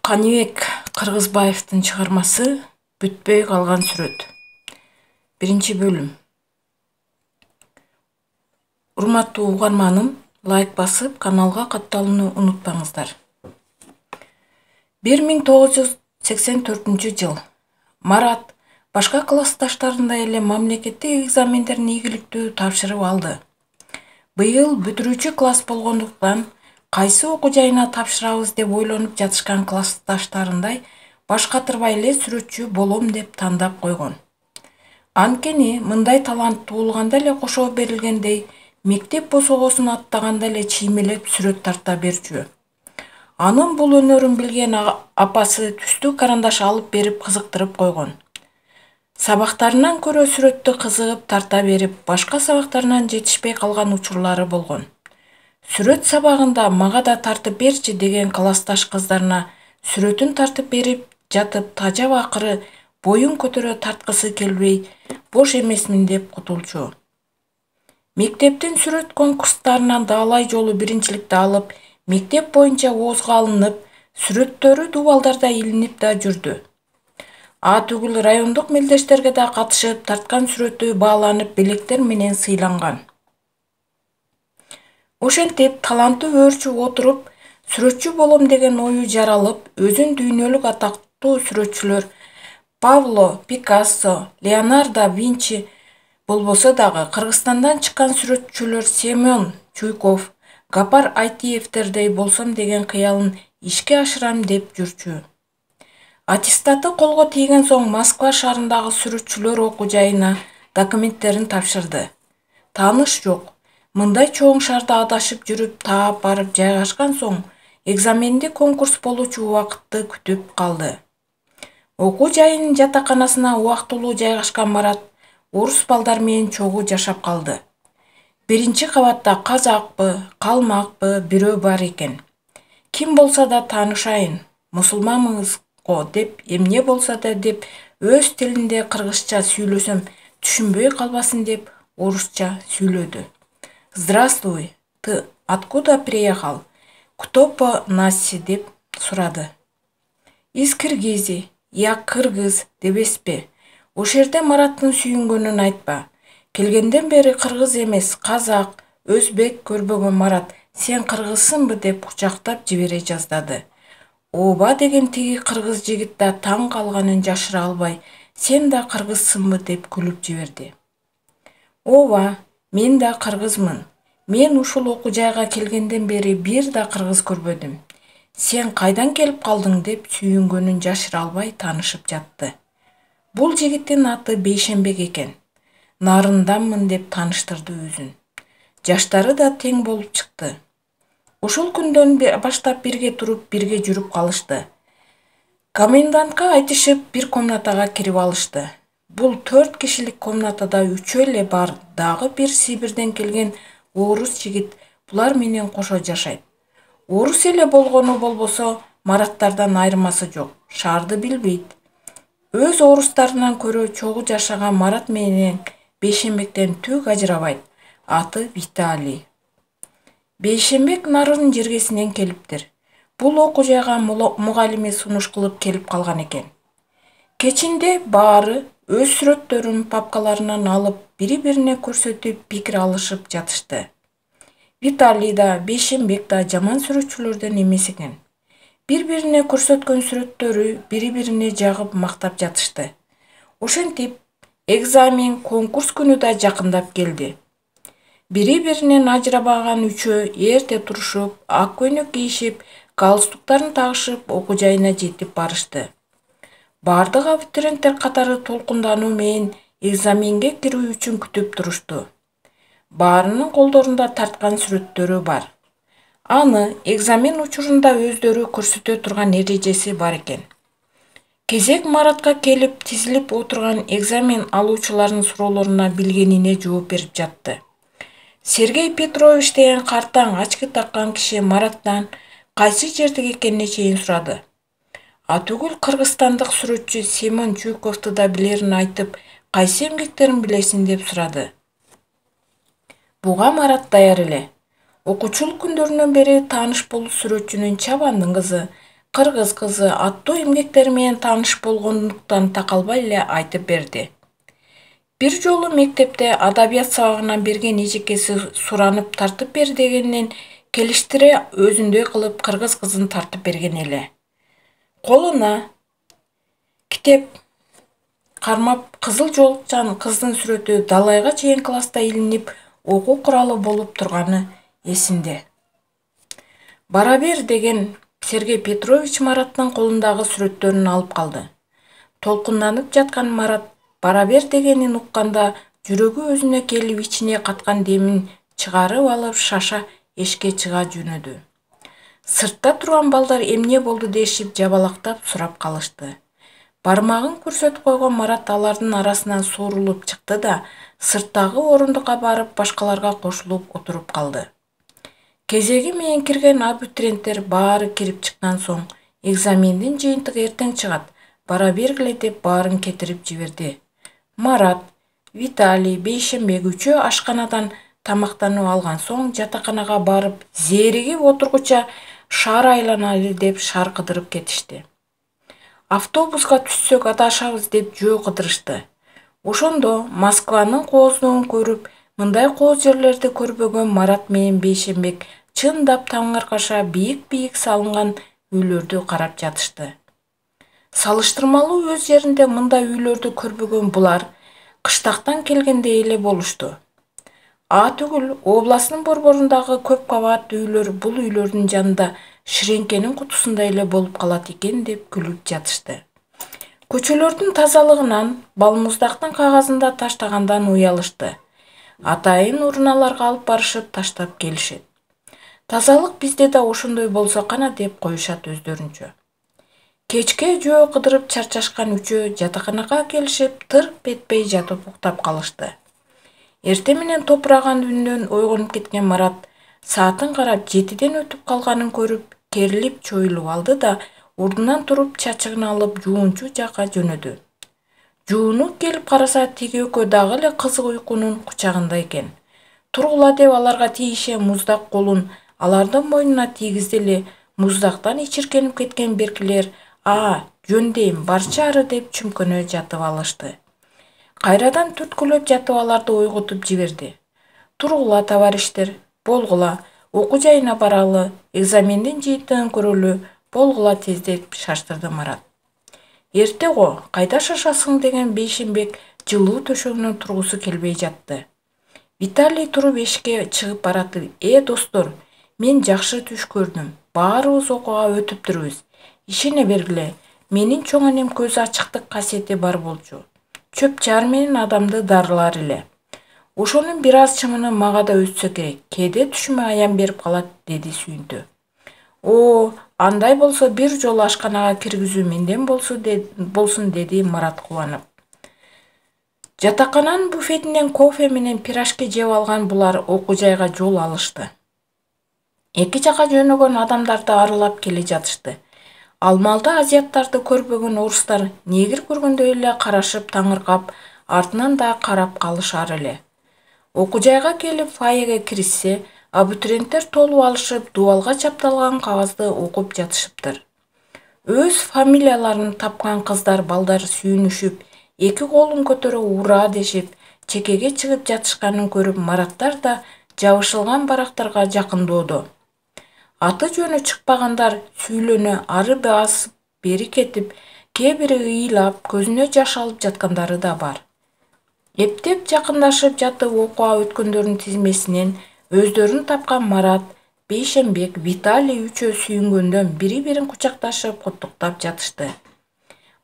Канибек Кыргызбаевдин чыгармасы «Бүтпөй калган сүрөт». Биринчи бөлүм. Урматтуу угарманым, лайк басып, каналга катталууну унутпаңыздар. 1984 жыл. Марат башка классташтарындай эле мамлекеттик экзамендерин ийгиликтүү тапшырып алды. Быйыл бүтүрүүчү класс болгондуктан кайсы окуу жайына тапшырабыз деп ойлонуп жатышкан классташтарындай баш катырбай эле сүрөтчү болом деп тандап койгон. Анткени мындай талант туулганда эле кошо берилгендей, мектеп босогосун аттаганда эле чиймелеп сүрөт тарта берчү. Анын бул өнөрүн билген апасы түстүү карандаш алып берип кызыктырып койгон. Сабактарынан көрө сүрөттү кызыгып тарта берип, башка сабактарынан жетишпей калган учурлары болгон. Сүрөт сабагында мага да тартып берчи деген классташ кыздарына сүрөтүн тартып берип жатып, тажап акыры боюн көтөрө тарткысы келбей, бош эмесмин деп кутулчу. Мектептин сүрөт конкурстарынан даалай жолу биринчиликти алып, мектеп боюнча оозго алынып, сүрөттөрү дубалдарда илинип да жүрдү. Түгүл райондук мелдештерге да катышып, тарткан сүрөтү бааланып, белектер менен сыйланган. Ошентип, таланты өөрчү отуруп, сүрөтчү болом деген ою жаралып, өзүн дүйнөлүк атактуу сүрөтчүлөр Пабло Пикассо, Леонардо Винчи болбосо дагы, Кыргызстандан чыккан сүрөтчүлөр Семен Чуйков, Гапар Айтиевтердей болсом деген кыялын ишке ашырам деп жүрчү. Аттестаты колго тийген соң Москва шаарындагы сүрөтчүлөр окуу жайына документтерин тапшырды. Тааныш жок. Мындай чоң шаарда адашып жүрүп, таап барып жайгашкан соң, экзаменди конкурс болуучу убакытты күтүп калды. Окуу жайынын жатаканасына убактылуу жайгашкан Марат орус балдар менен чогуу жашап калды. Биринчи кабатта казакпы, калмакпы бирөө бар экен. Ким болсо да таанышайын, мусулманбыз го деп, эмне болсо да деп, өз тилинде кыргызча сүйлөсөм түшүнбөй калбасын деп орусча сүйлөдү. Здравствуй, ты откуда приехал? Кто по Наси деп сурады. Из Киргизии. Я кыргыз дебеспи? Ошол жерде Мараттын сүйүнгөнүн айтпа. Келгенден бери кыргыз эмес, казак, өзбек көрбөгөн Марат, сен кыргызсыңбы деп кучактап жибере жаздады. Ооба деген тиги кыргыз жигит да таң калганын жашыра албай, сен да кыргызсыңбы деп күлүп жиберди. Ооба, мен да кыргызмын. Мен ушул окуу жайга келгенден бери бир да кыргыз көрбөдүм. Сен кайдан келип калдың деп сүйүнгөнүн жашыра албай таанышып жатты. Бул жигиттин аты Бейшембек экен. Нарынданмын деп тааныштырды өзүн. Жаштары да тең болуп чыкты. Ошол күндөн баштап бирге туруп, бирге жүрүп калышты. Комендантка айтышып, бир комнатага кирип алышты. Бул 4 кишилик комнатада үчөө эле бар, дагы бир Сибирден келген орус жигит булар менен кошо жашайт. Орус эле болгону болбосо, Мараттардан айырмасы жок, шаарды билбейт. Өз орустарынан көрө чогуу жашаган Марат менен Бейшембектен түк ажырабайт. Аты Виталий. Бейшембек Нарын жергесинен келиптир. Бул окуу жайга мугалими сунуш кылып келип калган экен. Кечинде баары өз сүрөттөрүн папкаларынан алып, бири-бирине көрсөтүп пикир алышып жатышты. Виталий да, Бейшембек да жаман сүрөтчүлөрдөн эмес экен. Бири-бирине көрсөткөн сүрөттөрү бири-бирине жагып мактап жатышты. Ошентип, экзамен, конкурс күнү да жакындап келди. Бири-биринен ажырабаган үчөө эрте турушуп, ак көйнөк кийишип, галстуктарын тагышып, окуу жайына жетип барышты. Бардык абитуриенттер катары толкундануу менен экзаменге кирүү үчүн күтүп турушту. Баарынын колдорунда тарткан сүрөттөрү бар. Аны экзамен учурунда өздөрү көрсөтө турган эрежеси бар экен. Кезек Маратка келип тизилип отурган экзамен алуучулардын суроолоруна билгенине жооп берип жатты. Сергей Петрович деген картаң очки таккан киши Мараттан кайсы жердеги экенине чейин сурады. Түгүл кыргызстандык сүрөтчү Семен Чуйковду да билерин айтып, кайсы эмгектерин билесиң деп сурады. Буга Марат даяр эле. Окуучулук күндөрүнөн бери тааныш болуу сүрөтчүнүн чабандын кызы, кыргыз кызы аттуу эмгектери менен тааныш болгондуктан такалбай эле айтып берди. Бир жолу мектепте адабият сабагына берген эжекеси суранып тартып бер дегенинен келиштире өзүндөй кылып кыргыз кызын тартып берген эле. Колуна китеп кармап кызыл жолукчан кыздын сүрөтү далайга чейин класста илинип окуу куралы болуп турганы эсинде. Бара бер деген Сергей Петрович Мараттын колундагы сүрөттөрүн алып калды. Толкунданып жаткан Марат бара бер дегенин укканда жүрөгү өзүнө келип ичине каткан демин чыгарып алып шаша эшикке чыга жөнөдү. Сыртта турган балдар эмне болду дешип жабалактап сурап калышты. Бармагын көрсөтүп койгон Марат алардын арасынан суурулуп чыкты да сырттагы орундукка барып башкаларга кошулуп отуруп калды. Кезеги менен кирген абитуриенттер баары кирип чыккан соң экзамендин жыйынтыгы эртең чыгат, бара бергиле деп баарын кетирип жиберди. Марат, Виталий, Бейшенбек үчөө ашканадан тамактанып алган соң жатаканага барып зээригип отургуча шаар айланайлы деп шаар кыдырып кетишти. Автобуска түшсөк адашабыз деп жөө кыдырышты. Ошондо Москванын кооздугун көрүп, мындай кооз жерлерди көрбөгөн Марат менен Бейшенбек чындап таңыркаша бийик-бийик салынган үйлөрдү карап жатышты. Салыштырмалуу өз жеринде мындай үйлөрдү көрбөгөн булар кыштактан келгендей эле болушту. Түгүл, областын борборундагы көп кабаттуу үйлөр бул үйлөрдүн жанында ширеңкенин кутусундай эле болуп калат экен деп күлүп жатышты. Көчөлөрдүн тазалыгынан, балмуздактын кагазында таштагандан уялышты. Атайын уруналарга алып барышып таштап келишет. Тазалык бизде да ошондой болсо кана деп коюшат өздөрүнчө. Кечке жөө кыдырып чарчашкан үчөө жатаканага келишип тырп этпей жатып уктап калышты. Эртең менен топураган үнүнөн ойгонуп кеткен Марат саатын карап 7ден өтүп калганын көрүп, керилип чоюлуп алды да ордунан туруп чачыгын алып жуунчу жакка жөнөдү. Жуунуп келип караса тиги экөө дагы эле кызык уйкунун кучагында экен. Тургула деп аларга тийише муздак колун алардын мойнуна тийгизди эле муздактан ичиркенип кеткен беркилер жөндейм, барчы ары деп чүмкөнө жатып алышты. Кайрадан түрткүлөп жатып аларды ойготуп жиберди. Тургула товариштер, болгула, окуу жайына баралы, экзамендин жыйынтыгын көрөлү, болгула тез деп шаштырды Марат. Эрте го, кайда шашасың деген Бейшенбек жылуу төшөгүнөн тургусу келбей жатты. Виталий туруп эшикке чыгып баратып, достор, мен жакшы түш көрдүм. Баарыбыз окууга өтүптүрбүз. Ишене бергиле, менин чоң энем көз ачыктык касиети бар болчу. Чөп чаар менен адамды дарылар эле. Ошонун бир аз чымыны мага да өтсө керек. Кээде түшүмө аян берип калат, деди сүйүнтү. Андай болсо бир жолу ашканага киргизүү менден болсун, деди Марат кубанып. Жатакананын буфетинен кофе менен пирожки жеп алган булар окуу жайга жол алышты. Эки жака жөнөгөн адамдарды аралап келе жатышты. Алмалда азиаттарды көрбөгөн орустар негир көргөндөй эле карашып таңыркап, артынан да карап калышар эле. Окуу жайга келип фойеге киришсе, абитуриенттер толуп алышып, дубалга чапталган кагазды окуп жатышыптыр. Өз фамилияларын тапкан кыздар балдар сүйүнүшүп, эки колун көтөрүп ура дешип, чекеге чыгып жатышканын көрүп Мараттар да жабышылган барактарга жакындоодо. Аты жөнү чыкпагандар сүйлөнө ары басып, бери кетип, кээ бири ыйлап, көзүнө жаш алып жаткандары да бар. Эптеп жакындашып жатып окууга өткөндөрдүн тизмесинен өздөрүн тапкан Марат, Бейшенбек, Виталий үчөө сүйүнгөндөн бири-бирин кучакташып, куттуктап жатышты.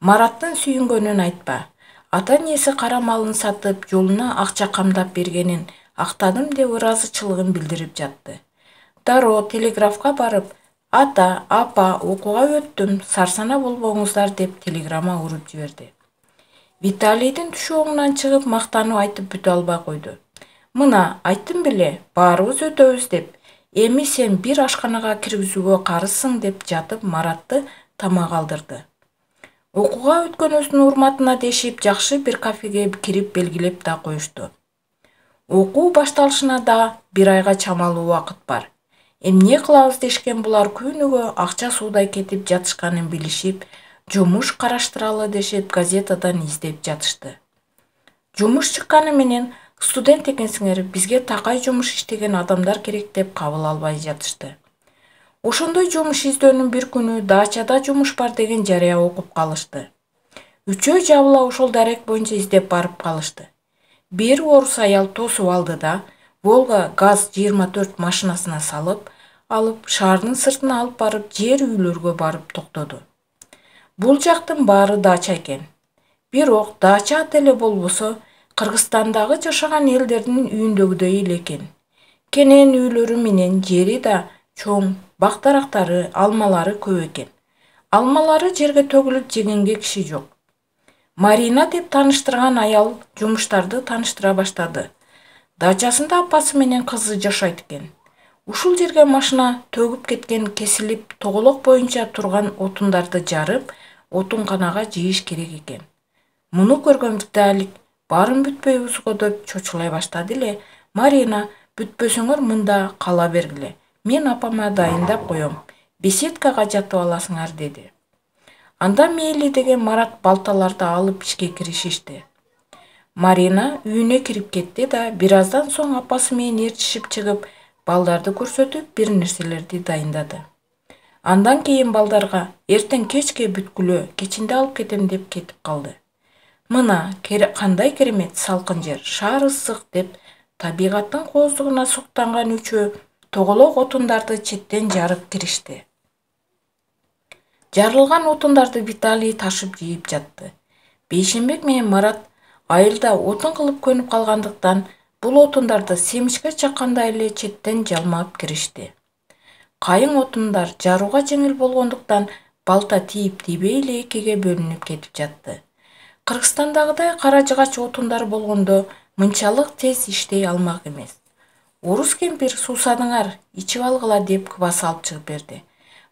Мараттын сүйүнгөнүн айтпа. Ата-энеси кара малын сатып, жолуна акча камдап бергенин актадым деп ыраазычылыгын билдирип жатты. Дароо телеграфка барып, ата, апа, окууга өттүм, сарсана болбоңуздар деп телеграмма уруп жиберди. Виталийдин түшү оңунан чыгып мактанып айтып бүтө албай койду. Мына, айттым беле, баарыбыз өтөбүз деп. Эми сен бир ашканага киргизүүгө карызсың деп жатып Маратты тамак алдырды. Окууга өткөнүбүздүн урматына дешип жакшы бир кафеге кирип белгилеп да коюшту. Окуу башталышына да бир айга чамалуу убакыт бар. Эмне кылабыз дешкен булар күнүгө акча суудай кетип жатышканын билишип, жумуш караштыралы дешип газетадан издеп жатышты. Жумуш чыкканы менен студент экенсиңер, бизге такай жумуш иштеген адамдар керек деп кабыл албай жатышты. Ошондой жумуш издөөнүн бир күнү дачада жумуш бар деген жарыя окуп калышты. Үчөө жабыла ошол дарек боюнча издеп барып калышты. Бир орус аял тосуп алды да Волга ГАЗ-24 машинасына алып шаардын сыртына алып барып жер үйлөргө барып токтоду. Бул жактын баары дача экен. Бирок дача ат эле болбосо, Кыргызстандагы жашаган элдердин үйүндөгүдөй эле экен. Кенен үйлөрү менен жери да чоң, бак-дарактары, алмалары көп экен. Алмалары жерге төгүлүп жегенге киши жок. Марина деп тааныштырган аял жумуштарды тааныштыра баштады. Дачасында апасы менен кызы жашайт экен. Ушул жерге машина төгүп кеткен кесилип тоголок боюнча турган отундарды жарып, отунканага жыйыш керек экен. Муну көргөн Виталик баарын бүтпөйбүзгө деп чочулай баштады эле. Марина, бүтпөсөңөр мында кала бергиле. Мен апама дайындап коем. Беседкага жатып аласыңар деди. Анда мейли деген Марат балталарды алып ишке киришишти. Марина үйүнө кирип кетти да бир аздан соң апасы менен ээрчишип чыгып, балдарды көрсөтүп, бир нерселерди дайындады. Андан кийин балдарга эртең кечке бүткүлө, кечинде алып кетем деп кетип калды. Мына кандай керемет салкын жер, шаар ысык деп табигаттын кооздугуна суктанган үчөө тоголок отундарды четтен жарып киришти. Жарылган отундарды Виталий ташып жыйып жатты. Бейшенбек менен Марат айылда отун кылып көнүп калгандыктан бул отундарды семишке чаккандай эле четтен жалмап киришти. Кайың отундар жарууга жеңил болгондуктан балта тийип-тийбей эле экиге бөлүнүп кетип жатты. Кыргызстандагыдай кара жыгач отундар болгондо мынчалык тез иштей алмак эмес. Орус кемпир суусадыңар, ичип алгыла деп квас алып чыгып берди.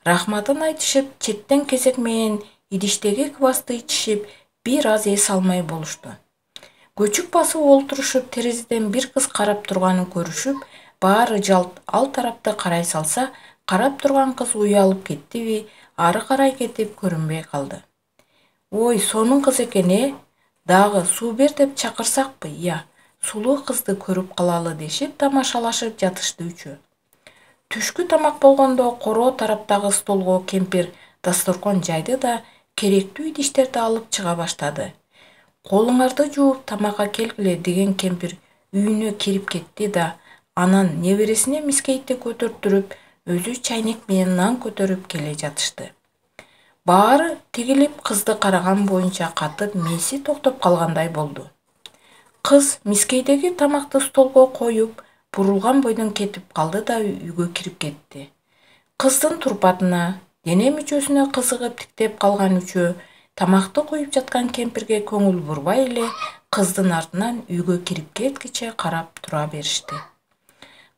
Рахматын айтышып, четтен кезек менен идиштеги квасты ичишип, бир аз эс алмай болушту. Көчүк басып олтурушуп, терезеден бир кыз карап турганын көрүшүп, баары жалт ал тарапты карай салса, карап турган кыз уялып кеттиби, ары карай кетип көрүнбөй калды. Ой, сонун кыз экен, Дагы суу бер деп чакырсакпы, сулуу кызды көрүп калалы дешип тамашалашып жатышты үчөө. Түшкү тамак болгондо короо тараптагы столго кемпир дасторкон жайды да керектүү идиштерди алып чыга баштады. Колуңарды жууп тамакка келгиле деген кемпир үйүнө кирип кетти да анан небересине мискейтти көтөртүрүп, өзү чайнек менен нан көтөрүп келе жатышты. Баары тигилип кызды караган боюнча катып мээси токтоп калгандай болду. Кыз мискейдеги тамакты столго коюп, бурулган бойдон кетип калды да үйгө кирип кетти. Кыздын турпатына, дене мүчөсүнө кызыгып тиктеп калган үчөө тамакты коюп жаткан кемпирге көңүл бурбай эле кыздын артынан үйгө кирип кеткиче карап тура беришти.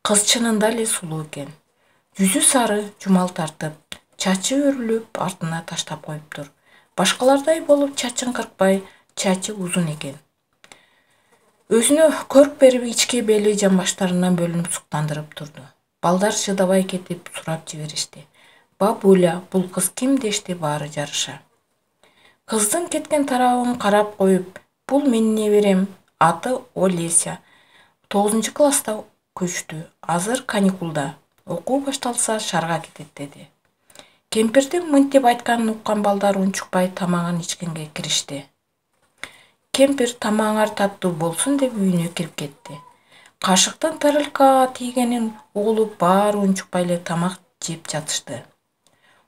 Кыз чынында эле сулуу экен. Жүзү сары, жумал тартып, чачы өрүлүп артына таштап коюптур. Башкалардай болуп чачын кыркпай, чачы узун экен. Өзүнө көрк берип ички бели жамбаштарынан бөлүнүп суктандырып турду. Балдар чыдабай кетип сурап жиберишти. Бабуля, бул кыз ким дешти баары жарыша. Кыздын кеткен тарабын карап коюп, бул менин неберем, аты Олеся. 9-класста көчтү. Азыр каникулда. Окуу башталса шаарга кетет деди. Кемпирдин мынтип айтканын уккан балдар унчукпай тамагын ичкенге киришти. Кемпир тамагыңар таттуу болсун деп үйүнө кирип кетти. Кашыктын тарелкага тийгенин угулуп баары унчукпай эле тамак жеп жатышты.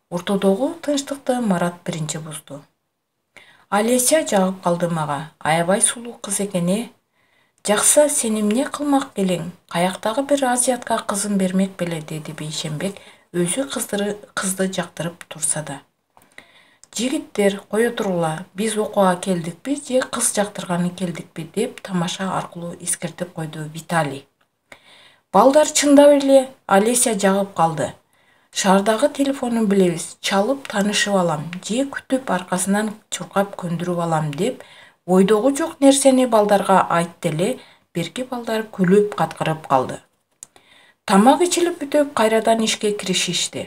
Ортодогу тынчтыкты Марат биринчи бузду. Алеся жагып калды мага. Аябай сулуу кыз экен, Жакса, сен эмне кылмак элең? Каяктагы бир азиатка кызын бермек беле, деди Бейшенбек, өзү кызды жактырып турса да. Жигиттер, кое тургула, биз окууга келдикпи же кыз жактырганы келдикпи деп тамаша аркылуу эскертип койду Виталий. Балдар чындап эле Алеся жагып калды. Шаардагы телефонун билебиз, чалып таанышып алам, же күтүп аркасынан чуркап көндүрүп алам деп ойдогу жок нерсени балдарга айтты эле, берки балдар күлүп каткырып калды. Тамак ичилип бүтүп кайрадан ишке киришишти.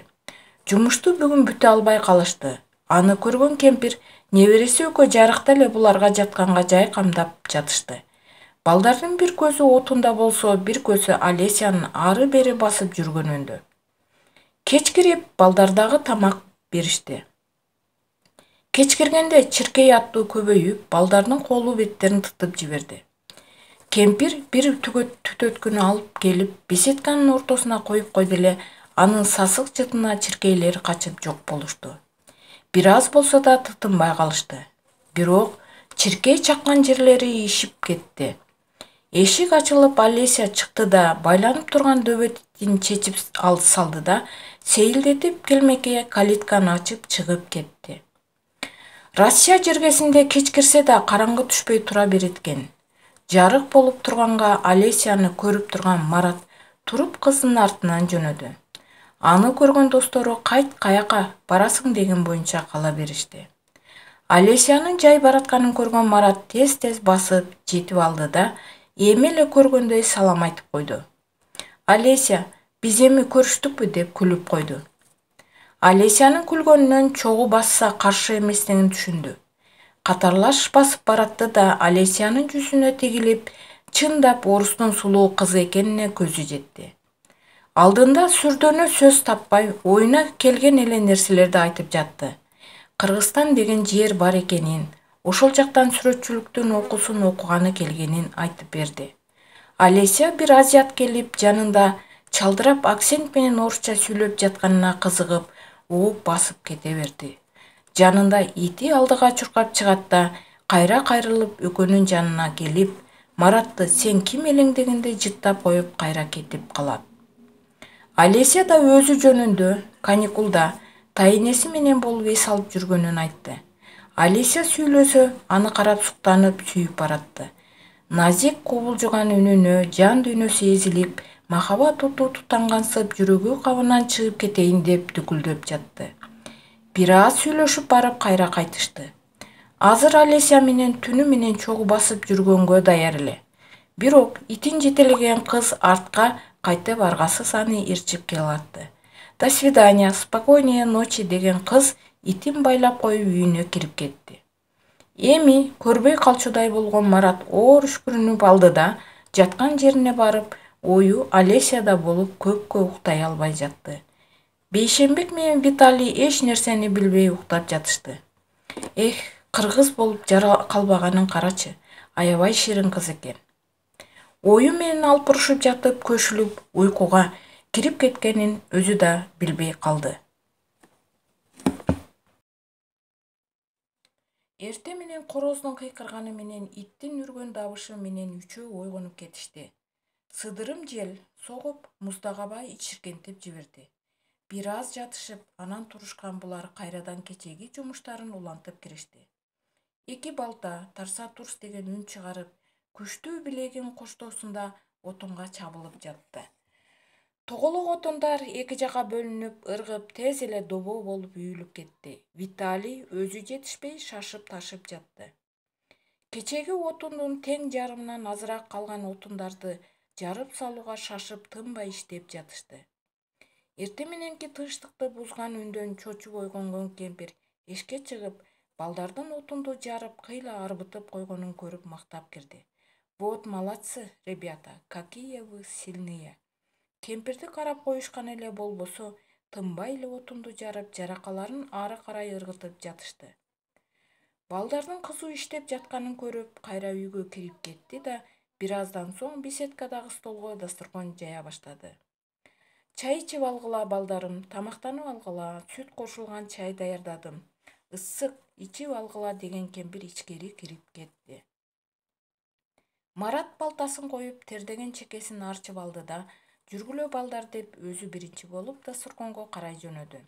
Жумушту бүгүн бүтө албай калышты. Аны көргөн кемпир небереси экөө жарыкта эле буларга жатканга жай камдап жатышты. Балдардын бир көзү отунда болсо, бир көзү Олесянын ары-бери басып жүргөнүндө. Кеч кирип, балдар дагы тамак беришти. Кеч киргенде чиркей аттуу көбөйүп, балдардын колу беттерин тытып жиберди. Кемпир бир түтөткүнү алып келип, беседканын ортосуна коюп койду эле, анын сасык жытына чиркейлери качып жок болушту. Бир аз болсо да тытынбай калышты. Бирок чиркей чаккан жерлери ишип кетти. Эшик ачылып, Олеся чыкты да байланып турган дөбөтин чечип салды да, сейилдетип келмекке калитканы ачып чыгып кетти. Россия жергесинде кеч кирсе да караңгы түшпөй тура берет экен. Жарык болуп турганга Олесяны көрүп турган Марат туруп кыздын артынан жөнөдү. Аны көргөн достору кайт каяка барасың деген боюнча кала беришти. Олесянын жай баратканын көргөн Марат тез-тез басып жетип алды да эми эле көргөндөй салам айтып койду. Олеся, биз эми көрүштүкпү деп күлүп койду. Олесянын күлгөнүнөн чогуу басса каршы эместигин түшүндү. Катарлаш басып баратты да Олесянын жүзүнө тигилип, чындап орустун сулуу кызы экенине көзү жетти. Алдында сүрдөнө сөз таппай, оюна келген эле нерселерди айтып жатты. Кыргызстан деген жер бар экенин, ошол жактан сүрөтчүлүктүн окуусун окуганы келгенин айтып берди. Олеся бир азиат келип, жанында чалдырап акцент менен орусча сүйлөп жатканына кызыгып, ооп басып кете берди. Жанында ити алдыга чуркап чыгат да, кайра кайрылып экөөнүн жанына келип, Маратты сен ким элең дегенде жыттап коюп кайра кетип калат. Олеся да өзү жөнүндө каникулда тайнеси менен болуп эс алып жүргөнүн айтты. Олеся сүйлөсө, аны карап суктанып сүйүп баратты. Назик кубулжуган үнүнө жан дүйнөсү эзилип, махабат оту тутангансып жүрөгү кабынан чыгып кетейин деп дүкүлдөп жатты. Бир аз сүйлөшүп барып кайра кайтышты. Азыр Олеся менен түнү менен чогуу басып жүргөнгө даяр эле. Бирок итин жетелеген кыз артка кайтып аргасыз аны ээрчип келатты. До свидания, спокойной ночи деген кыз итин байлап коюп үйүнө кирип кетти. Эми көрбөй калчудай болгон Марат оор үшкүрүнүп алды да, жаткан жерине барып, ою Олесяда болуп көпкө уктай албай жатты. Бейшембек менен Виталий эч нерсени билбей уктап жатышты. Эх, кыргыз болуп калбаганын карачы, аябай ширин кыз экен. Ою менен алпурушуп жатып көшүлүп уйкуга кирип кеткенин өзү да билбей калды. Эрте менен короздун кыйкырганы менен иттин үргөн дабышы менен үчөө ойгонуп кетишти. Сыдырым жел согуп, муздагабай ичиркентип жиберди. Бир аз жатышып, анан турушкан булар кайрадан кечеги жумуштарын улантып киришти. Эки балта тарса турс деген үн чыгарып, күчтүү билегин коштоосунда отунга чабылып жатты. Тоголок отундар эки жака бөлүнүп, ыргып, тез эле добоо болуп үйүлүп кетти. Виталий өзү жетишпей шашып ташып жатты. Кечеги отундун тең жарымынан азыраак калган отундарды жарып салууга шашып тынбай иштеп жатышты. Эрте мененки тынчтыкты бузган үндөн чочуп ойгонгон кемпир эшикке чыгып, балдардын отунду жарып кыйла арбытып койгонун көрүп мактап кирди. Вот молодцы, ребята, какие вы сильные. Кемпирди карап коюшкан эле болбосо, тынбай эле отунду жарып, жаракаларын ары карай ыргытып жатышты. Балдардын кызуу иштеп жатканын көрүп, кайра үйгө кирип кетти да, бир аздан соң беседкадагы столго дасторкон жая баштады. Чай ичип алгыла, балдарым, тамактанып алгыла, сүт кошулган чай даярдадым. Ысык, ичип алгыла деген кемпир ичкери кирип кетти. Марат балтасын коюп, тердеген чекесин арчып алды да, жүргүлө балдар деп өзү биринчи болуп дасторконго карай жөнөдү.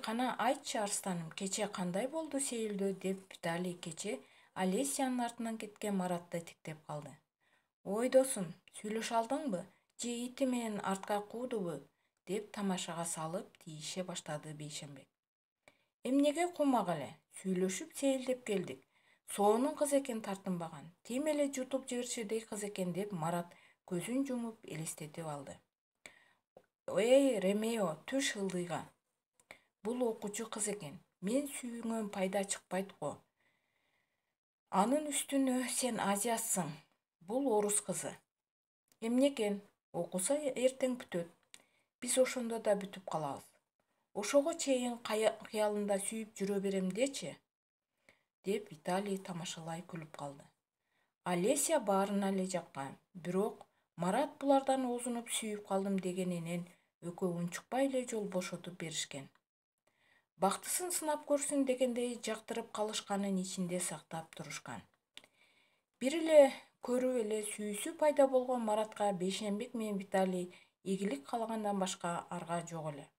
Кана айтчы, Арстаным, кече кандай болду сейилдөө деп Виталий кече Олесянын артынан кеткен Маратты тиктеп калды. Ой досум, сүйлөшө алдыңбы? Же ити менен артка куудубу? Деп тамашага салып тийише баштады Бейшембек. Эмнеге куумак эле? Сүйлөшүп сейилдеп келдик. Соонун кыз экен тартынбаган. Тим эле жутуп жиберчүдөй кыз экен деп Марат көзүн жумуп элестетип алды. Эй, Ремео, түш ылдыйга. Бул окуучу кыз экен. Мен сүйүнгөн пайда чыкпайт го. Анын үстүнө сен азиясың. Бул орус кызы. Эмнекен? Окуса эртең бүтөт. Биз ошондо да бүтүп калабыз. Ошого чейин кыялында сүйүп жүрө берем дечи, деп Виталий тамашалай күлүп калды. Олеся баарына эле жаккан, бирок Марат булардан оозунуп сүйүп калдым дегенинен экөө унчукпай эле жол бошотуп беришкен. Бактысын сынап көрсүн дегендей жактырып калышканын ичинде сактап турушкан. Бир эле көрүп эле сүйүүсү пайда болгон Маратка Бейшембек менен Виталий ийгилик каалагандан башка арга жок эле.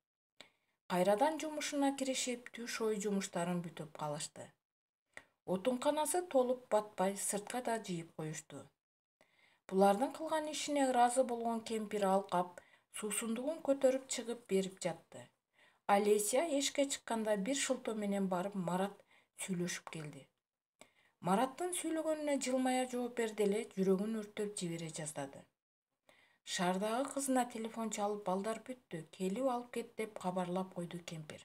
Кайрадан жумушуна киришип, түш ой жумуштарын бүтүп калышты. Отунканасы толуп батпай сыртка да жыйып коюшту. Булардын кылган ишине ыраазы болгон кемпир алкап, суусундугун көтөрүп чыгып берип жатты. Олеся эшикке чыкканда бир шылтоо менен барып Марат сүйлөшүп келди. Мараттын сүйлөгөнүнө жылмая жооп берди эле, жүрөгүн өрттөп жибере жаздады. Шаардагы кызына телефон чалып балдар бүттү, келип алып кет деп кабарлап койду кемпир.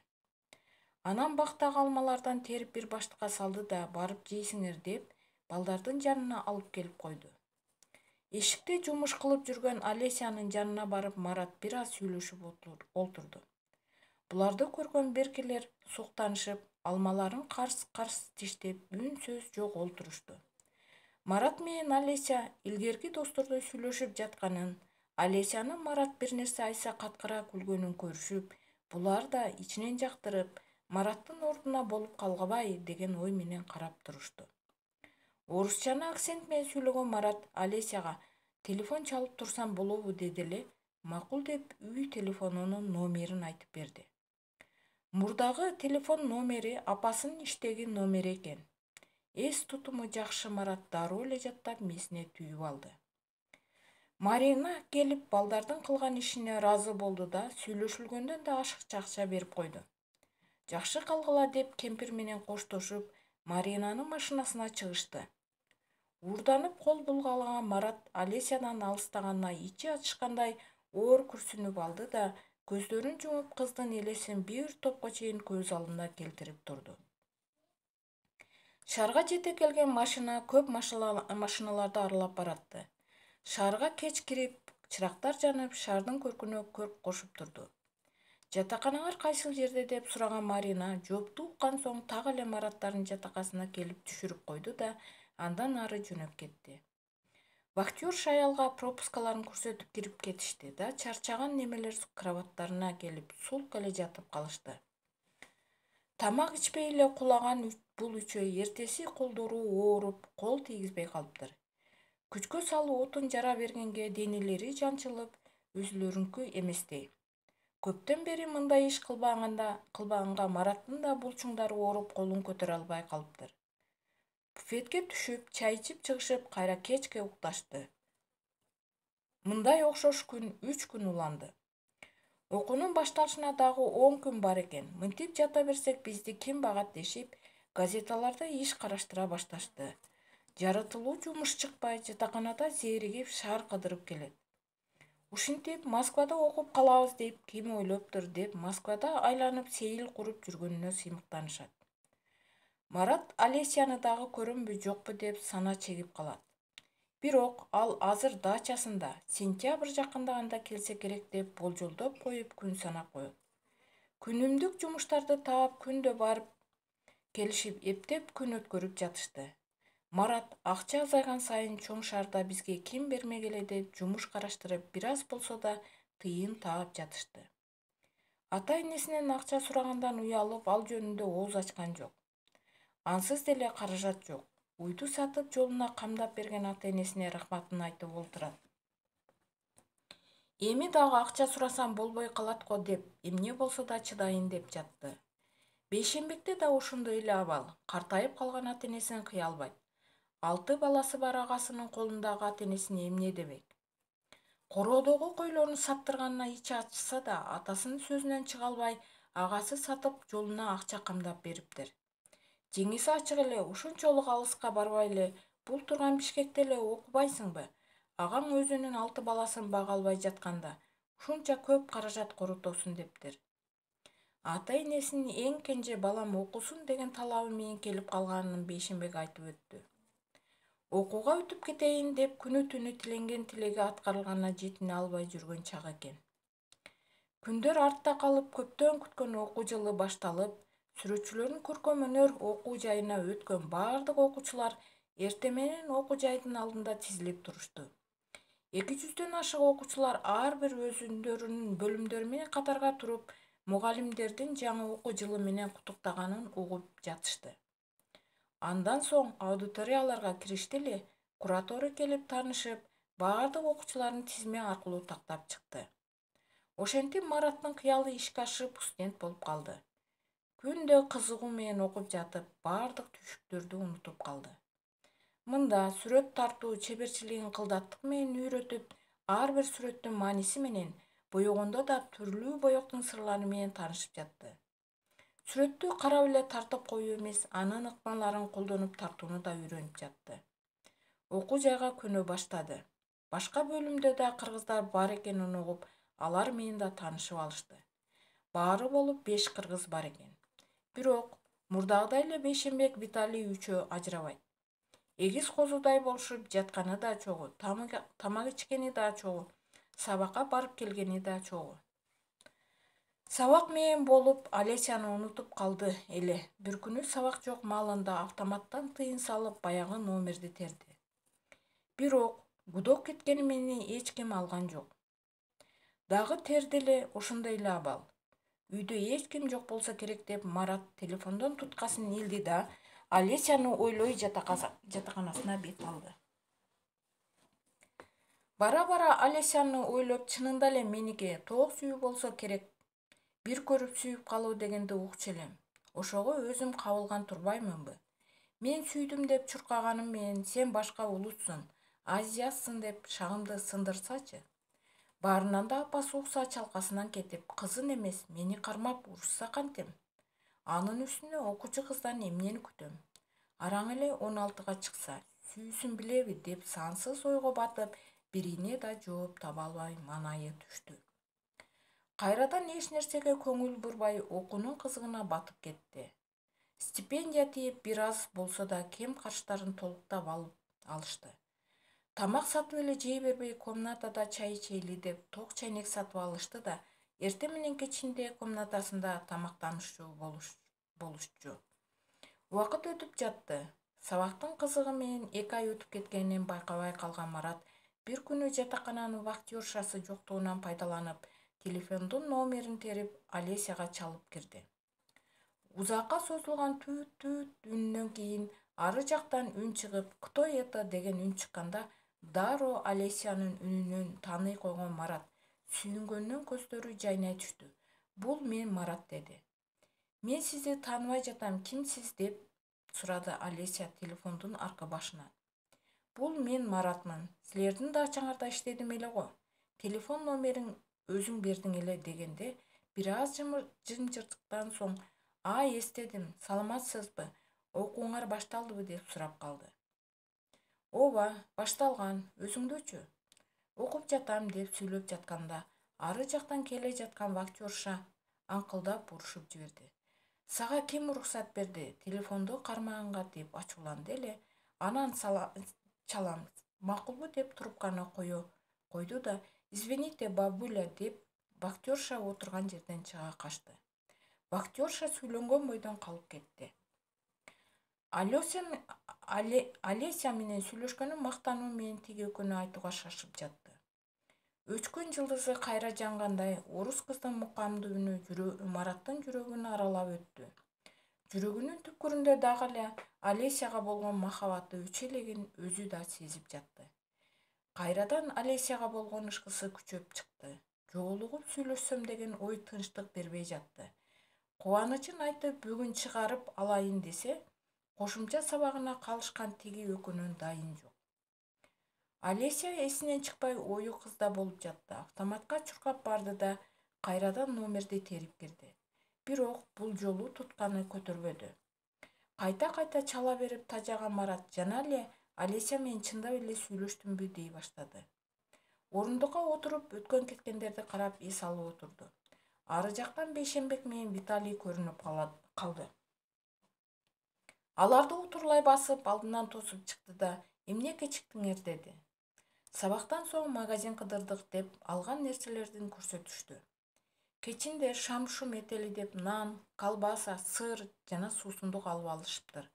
Анан бактагы алмалардан терип бир баштыкка салды да барып жейсиңер деп балдардын жанына алып келип койду. Эшикте жумуш кылып жүргөн Олесянын жанына барып Марат бир аз сүйлөшүп олтурду. Буларды көргөн беркелер суктанышып, алмаларын карс-карс тиштеп, үн сөз жок олтурушту. Марат менен Олеся илгерки достордой сүйлөшүп жатканын, Олесянын Марат бир нерсе айтса каткыра күлгөнүн көрүшүп, булар да ичинен жактырып, Мараттын ордуна болуп калгабай деген ой менен карап турушту. Орусчаны акцент менен сүйлөгөн Марат Олесяга телефон чалып турсам болобу деди эле, макул деп үй телефонунун номерин айтып берди. Мурдагы телефон номери апасынын иштеги номери экен. Эс тутуму жакшы Марат дароо эле жаттап месине түйүп алды. Марина келип балдардын кылган ишине ыраазы болду да сүйлөшүлгөндөн да ашыкча акча берип койду. Жакшы калгыла деп кемпир менен коштошуп, Маринанын машинасына чыгышты. Уурданып кол булгалаган Марат Олесядан алыстаганына ичи ачышкандай оор күрсүнүп алды да көздөрүн жумуп кыздын элесин бир топко чейин көз алдына келтирип турду. Шаарга жете келген машина көп машиналарды аралап баратты. Шаарга кеч кирип, чырактар жанып, шаардын көркүнө көрк кошуп турду. Жатаканаңар кайсыл жерде деп сураган Марина жоопту уккан соң так эле Мараттардын жатакасына келип түшүрүп койду да андан ары жөнөп кетти. Вахтёрша аялга пропускаларын көрсөтүп кирип кетишти да чарчаган немелер кроваттарына келип сулк эле жатып калышты. Тамак ичпей эле кулаган бул үчөө эртеси колдору ооруп, кол тийгизбей калыптыр. Күчкө салып отун жара бергенге денелери жанчылып, өзүлөрүнкү эместей. Көптөн бери мындай иш кылбаганга Мараттын да булчуңдары ооруп, колун көтөрө албай калыптыр. Буфетке түшүп, чай ичип чыгышып, кайра кечке укташты. Мындай окшош күн 3 күн уланды. Окуунун башталышына дагы 10 күн бар экен. Мынтип жата берсек бизди ким багат дешип, газеталарда иш караштыра башташты. Жарытылуу жумуш чыкпай, жатаканада зээригип, шаар кыдырып келет. Ушинтип Москвада окуп калабыз деп ким ойлоптур деп Москвада айланып сейил куруп жүргөнүнө сыймыктанышат. Марат Олесяны дагы көрөмбү жокпу деп сана чегип калат. Бирок ал азыр дачасында, сентябрь жакындаганда келсе керек деп болжолдоп коюп күн санап коет. Күнүмдүк жумуштарды таап күндө барып келишип эптеп күн өткөрүп жатышты. Марат акча азайган сайын чоң шаарда бизге ким бермек эле деп жумуш караштырып, бир аз болсо да тыйын таап жатышты. Ата-энесинен акча сурагандан уялып, ал жөнүндө ооз ачкан жок. Ансыз деле каражат жок. Уйду сатып жолуна камдап берген ата-энесине рахматын айтып олтурат. Эми дагы акча сурасам болбой калат го деп, эмне болсо да чыдайын деп жатты. Бейшембекте да ошондой эле абал. Картайып калган ата-энесин кыя албайт. 6 баласы бар агасынын колундагы ата-энесине эмне дебек? Короодогу койлорун саттырганына ичи ачышса да, атасынын сөзүнөн чыга албай, агасы сатып жолуна акча камдап бериптир. Жеңиси ачык эле, ушунчолук алыска барбай эле, бул турган Бишкекте эле окубайсыңбы? Агаң өзүнүн 6 баласын бага албай жатканда, ушунча көп каражат коротосун дептир. Ата-энесинин эң кенже балам окусун деген талабы менен келип калганын Бейшенбек айтып өттү. Окууга өтүп кетейин деп күнү түнү тиленген тилеги аткарылганына жетине албай жүргөн чак экен. Күндөр артта калып, көптөн күткөн окуу жылы башталып, сүрөтчүлөрдүн көркөм өнөр окуу жайына өткөн бардык окуучулар эртең менен окуу жайдын алдында тизилип турушту. 200дөн ашык окуучулар ар бир өзүндөрүнүн бөлүмдөрү менен катарга туруп, мугалимдердин жаңы окуу жылы менен куттуктаганын угуп жатышты. Андан соң аудиторияларга киришти эле куратор келип таанышып, бардык окуучулардын тизме аркылуу тактап чыкты. Ошентип Мараттын кыялы ишке ашып, студент болуп калды. Күндө кызыгуу менен окуп жатып, бардык түйшүктөрдү унутуп калды. Мында сүрөт тартуу чеберчилигин кылдаттык менен үйрөтүп, ар бир сүрөттүн мааниси менен, боёгондо да түрлүү боёктун сырлары менен таанышып жатты. Сүрөттү карап эле тартып коюу эмес, анын ыкмаларын колдонуп тартууну да үйрөнүп жатты. Окуу жайга көнө баштады. Башка бөлүмдө да кыргыздар бар экенин угуп, алар менен да таанышып алышты. Баары болуп 5 кыргыз бар экен. Бирок мурдагыдай эле Бейшенбек, Виталий үчөө ажырабайт. Эгиз козудай болушуп жатканы да чогуу, тамак ичкени да чогуу, сабакка барып келгени да чогуу. Сабак менен болуп Олесяны унутуп калды эле. Бир күнү сабак жок маалында автоматтан тыйын салып баягы номерди терди. Бирок гудок кеткени менен эч ким алган жок. Дагы терди эле, ошондой эле абал. Үйдө эч ким жок болсо керек деп Марат телефондон туткасын илди да Олесяны ойлой жатаканасына бет алды. Бара-бара Олесяны ойлоп, чынында эле меники тоок сүйүү болсо керек, бир көрүп сүйүп калуу дегенди укчу элем. Ошого өзүм кабылган турбаймынбы? Мен сүйдүм деп чуркаганым менен сен башка улутсуң, азиясың деп шагымды сындырсачы. Баарынан да апасы укса чалкасынан кетип, кызын эмес, мени кармап урушса кантем? Анын үстүнө окуучу кыздан эмнени күтөм? Араң эле 16га чыкса, сүйүүсүн билеби деп сансыз ойго батып, бирине да жооп таба албай маанайы түштү. Кайрадан эч нерсеге көңүл бурбай окуунун кызыгына батып кетти. Стипендия тиеп бир аз болсо да кем карчтарын толуктап алып алышты. Тамак сатып эле жей бербей, комнатада чай ичели деп ток чайнек сатып алышты да, эртең менен кечинде комнатасында тамактанышчу болушчу. Убакыт өтүп жатты. Сабактын кызыгы менен 2 ай өтүп кеткенин байкабай калган Марат бир күнү жатакананын вахтершасы жоктугунан пайдаланып, телефондун номерин терип, Олесяга чалып кирди. Узакка созулган түт-түт үнүнөн кийин ары жактан үн чыгып, «Кто это?» деген үн чыкканда, дароо Олесянын үнүнөн тааный койгон Марат сүйүнгөнүнөн көздөрү жайнай түштү. «Бул мен Марат» деди. «Мен сизди тааныбай жатам, кимсиз?» деп сурады Олеся телефондун аркы башынан. «Бул мен Маратмын. Силердин дачаңарда иштедим эле го. Телефон номериң өзүң бердиң эле» дегенде, бир аз жымжырттыктан соң эстедим, саламатсызбы, окууңар башталдыбы?» деп сурап калды. «Ооба, башталган, өзүңдөчү?» «Окуп жатам» деп сүйлөп жатканда, ары жактан келе жаткан вахтерша аңкылдап урушуп жиберди. «Сага ким уруксат берди телефонду кармаганга?» деп ачууланды эле. Анан чалам, макулбу деп трубканы койду да «Извините, бабуля» деп вахтерша отурган жерден чыга качты. Вахтерша сүйлөнгөн бойдон калып кетти. Олеся менен сүйлөшкөнүн мактануу менен тиги экөөнү айтууга шашып жатты. Өчкөн жылдызы кайра жангандай, орус кыздын мукамдуу үнү Мараттын жүрөгүн аралап өттү. Жүрөгүнүн түпкүрүндө дагы эле Олесяга болгон махабаты өчөлөгүн өзү да сезип жатты. Кайрадан Олесяга болгон ышкысы күчөп чыкты. Жолугуп сүйлөшсөм деген ой тынчтык бербей жатты. Кубанычын айтып бүгүн чыгарып алайын десе, кошумча сабагына калышкан тиги экөөнүн дайын жок. Олеся эсинен чыкпай ою кызда болуп жатты. Автоматка чуркап барды да кайрадан номерди терип кирди. Бирок бул жолу тутканы көтөрбөдү. Кайта-кайта чала берип тажаган Марат жана эле Олеся менен чындап эле сүйлөштүмбү дей баштады. Орундукка отуруп өткөн кеткендерди карап эс алып отурду. Ары жактан Бейшенбек менен Виталий көрүнүп калды. Аларды утурлай басып, алдынан тосуп чыкты да эмне кечиктиңер деди. Сабактан соң магазин кыдырдык деп алган нерселердин көрсөтүштү. Кечинде шам-шум этели деп нан, колбаса, сыр жана суусундук алып алышыптыр.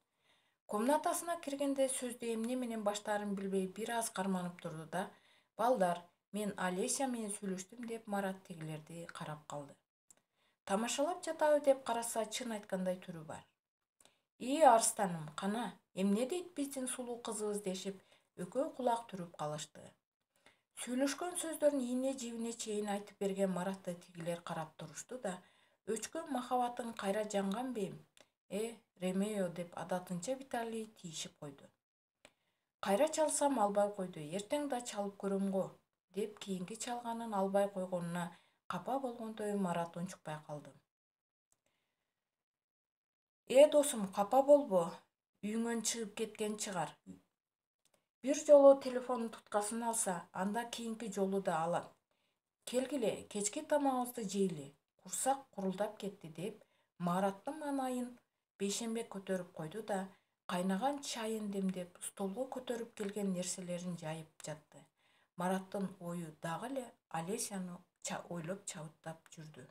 Комнатасына киргенде сөздү эмне менен баштаарын билбей бир аз карманып турду да, балдар, мен Олеся менен сүйлөштүм деп Марат тегилерди карап калды. Тамашалап жатабы деп караса, чын айткандай түрү бар. Арстаным, кана, эмне дейт биздин сулуу кызыбыз дешип, экөө кулак түрүп калышты. Сүйлөшкөн сөздөрүн ийне жибине чейин айтып берген Маратты тигилер карап турушту да, өчкөн махаббатың кайра жанган бейм? Ремео деп адатынча Виталий тийишип койду. Кайра чалсам албай койду, эртең да чалып көрөм го, деп кийинки чалганын албай койгонуна капа болгондой Марат унчукпай калды. Досум, капа болбо, үйүңөн чыгып кеткен чыгар. Бир жолу телефонун туткасын алса, анда кийинки жолу да алат. Келгиле, кечки тамагыбызды жейли, курсак курулдап кетти деп Мараттын маанайын Бейшенбек көтөрүп койду да, кайнаган чайын демдеп, столго көтөрүп келген нерселерин жайып жатты. Мараттын ою дагы эле Олесяны ойлоп чабыттап жүрдү.